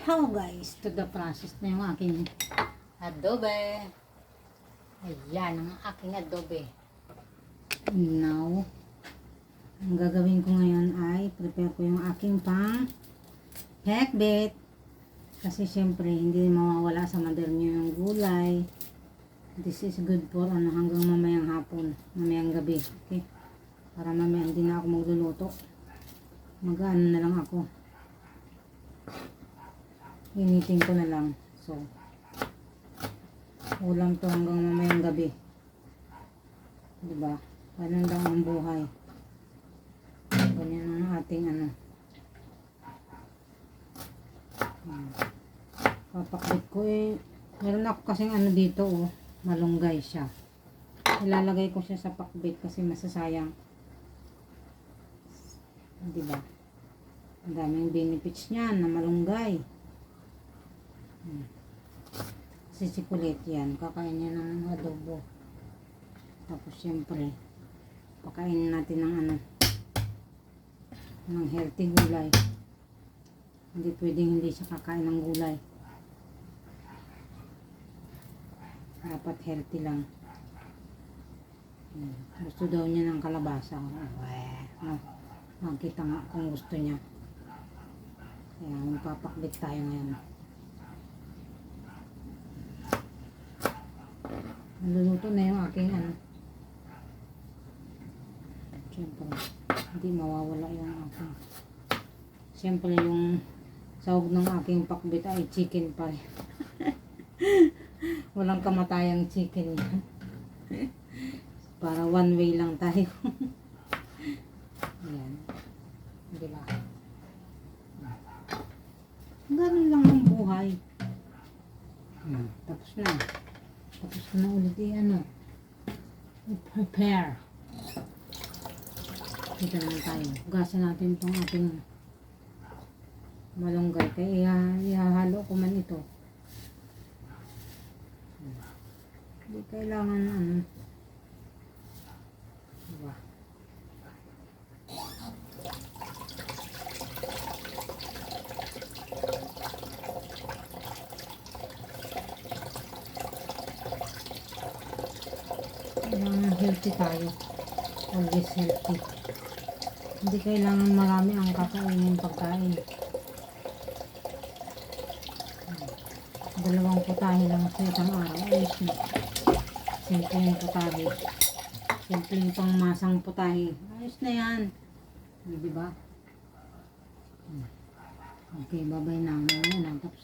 Hello guys, to the process na yung aking adobe. Ayan ang aking adobe. Now, ang gagawin ko ngayon ay prepare ko yung aking pang hekbet. Kasi syempre hindi mawawala sa mother nyo yung gulay. This is good for hanggang mamayang hapon, mamayang gabi. Okay? Para mamaya hindi na ako magluluto. Mag-ano na lang ako. Initin ko na lang. So, ulam to hanggang mamayang gabi. Diba? Ganun lang ang buhay. Ganyan ang ating ano. Papakbit ko meron ako kasing ano dito malunggay siya. Ilalagay ko siya sa pakbit kasi masasayang. Diba? Ang daming benefits niyan na malunggay. Kasi si Kulit yan, kakain niya ng adobo. Tapos syempre, pakainin natin ng ano, ng healthy gulay. Hindi pwedeng hindi siya kakain ng gulay. Dapat healthy lang. Gusto daw niya ng kalabasa. Makita nga kung gusto niya. Kaya magpapakbit tayo ngayon. Naluluto na yung aking ano. Siyempre, hindi mawawala yung aking. Siyempre, yung sahog ng aking pakbit ay chicken pa rin. Walang kamatayang chicken yan. Para one way lang tayo. Ayan. Diba? Ganun lang ang buhay. Tapos na. Tapos ko na ulit prepare. Dito naman tayo. Gasan natin itong ating malunggay. Kaya ihahalo ko man ito. Hindi kailangan diba? Kailangan healthy tayo. Always healthy. Hindi kailangan marami ang kakainin pagkain. Dalawang putahe lang sa isang araw. Ayos na. Simpleng putahe. Simpleng pangmasang putahe. Ayos na yan. Diba? Okay, babay na. Tapos